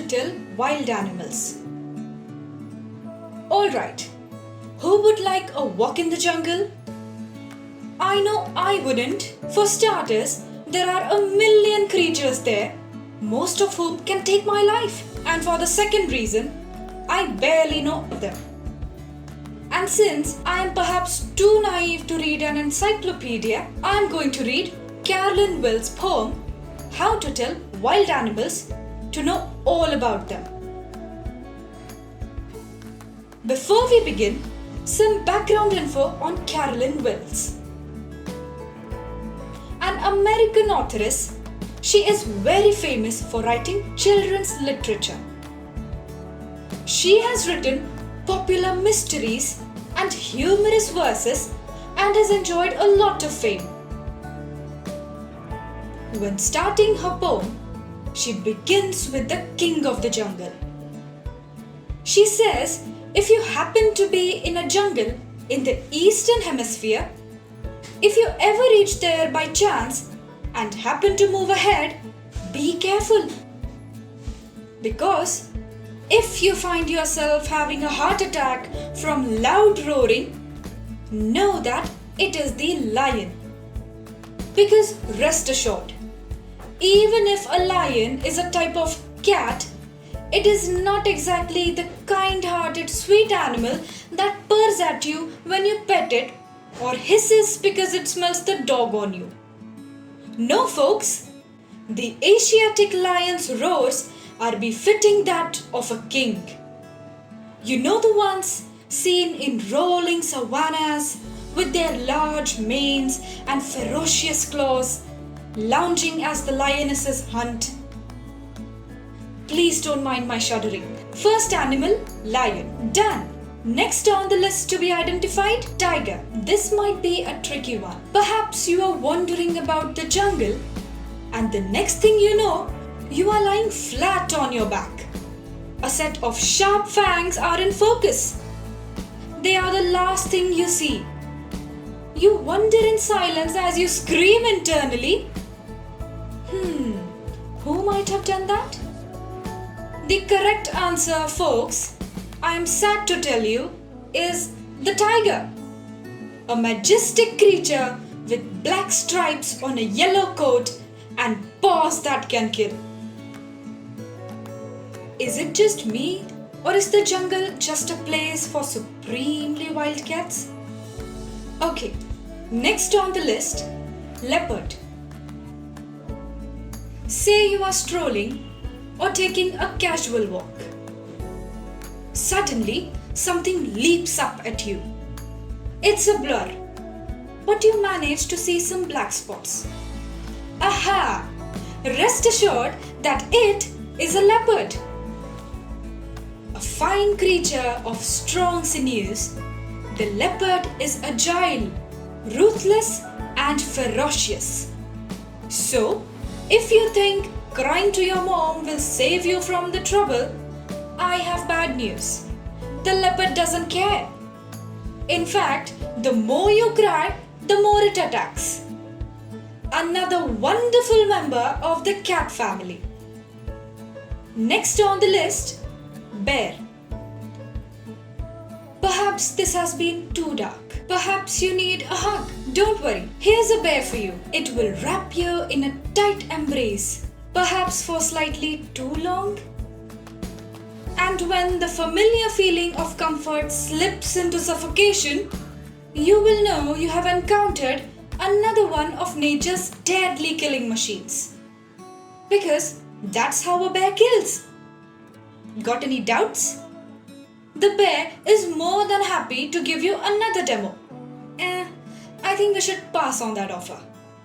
tell wild animals. Alright, who would like a walk in the jungle? I know I wouldn't. For starters, there are a million creatures there, most of whom can take my life. And for the second reason, I barely know them. And since I am perhaps too naive to read an encyclopedia, I am going to read Carolyn Wells' poem, How to Tell Wild Animals, to know all about them. Before we begin, some background info on Carolyn Wells. An American authoress, she is very famous for writing children's literature. She has written popular mysteries and humorous verses and has enjoyed a lot of fame. When starting her poem, she begins with the king of the jungle. She says, if you happen to be in a jungle in the Eastern Hemisphere, if you ever reach there by chance and happen to move ahead, be careful. Because if you find yourself having a heart attack from loud roaring, know that it is the lion. Because rest assured, even if a lion is a type of cat, it is not exactly the kind-hearted sweet animal that purrs at you when you pet it or hisses because it smells the dog on you. No folks, the Asiatic lion's roars are befitting that of a king. You know the ones seen in rolling savannas with their large manes and ferocious claws, lounging as the lionesses hunt. Please don't mind my shuddering. First animal, lion. Done. Next on the list to be identified, tiger. This might be a tricky one. Perhaps you are wondering about the jungle, and the next thing you know, you are lying flat on your back. A set of sharp fangs are in focus. They are the last thing you see. You wonder in silence as you scream internally, who might have done that? The correct answer, folks, I am sad to tell you, is the tiger. A majestic creature with black stripes on a yellow coat and paws that can kill. Is it just me, or is the jungle just a place for supremely wild cats? Okay, next on the list, leopard. Say you are strolling or taking a casual walk. Suddenly, something leaps up at you. It's a blur, but you manage to see some black spots. Aha! Rest assured that it is a leopard. A fine creature of strong sinews, the leopard is agile, ruthless, and ferocious. So, if you think crying to your mom will save you from the trouble, I have bad news. The leopard doesn't care. In fact, the more you cry, the more it attacks. Another wonderful member of the cat family. Next on the list, bear. Perhaps this has been too dark. Perhaps you need a hug. Don't worry, here's a bear for you. It will wrap you in a tight embrace, perhaps for slightly too long. And when the familiar feeling of comfort slips into suffocation, you will know you have encountered another one of nature's deadly killing machines. Because that's how a bear kills. Got any doubts? The bear is more than happy to give you another demo. I think we should pass on that offer.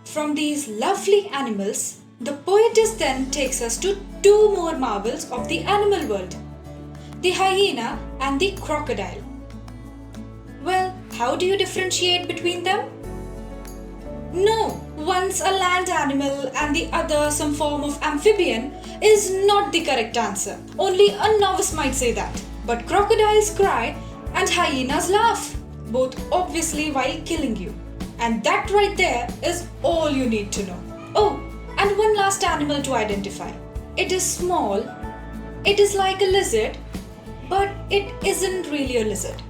From these lovely animals, the poetess then takes us to two more marvels of the animal world, the hyena and the crocodile. Well, how do you differentiate between them? No, one's a land animal and the other some form of amphibian is not the correct answer. Only a novice might say that. But crocodiles cry and hyenas laugh, both obviously while killing you. And that right there is all you need to know. Oh, and one last animal to identify. It is small, It is like a lizard, but it isn't really a lizard.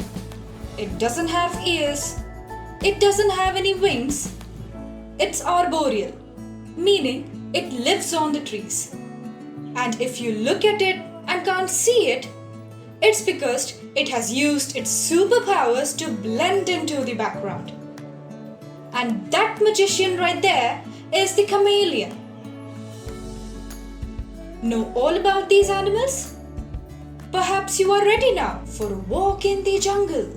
It doesn't have ears. It doesn't have any wings. It's arboreal, meaning it lives on the trees. And if you look at it and can't see it, it's because it has used its superpowers to blend into the background. And that magician right there is the chameleon. Know all about these animals? Perhaps you are ready now for a walk in the jungle.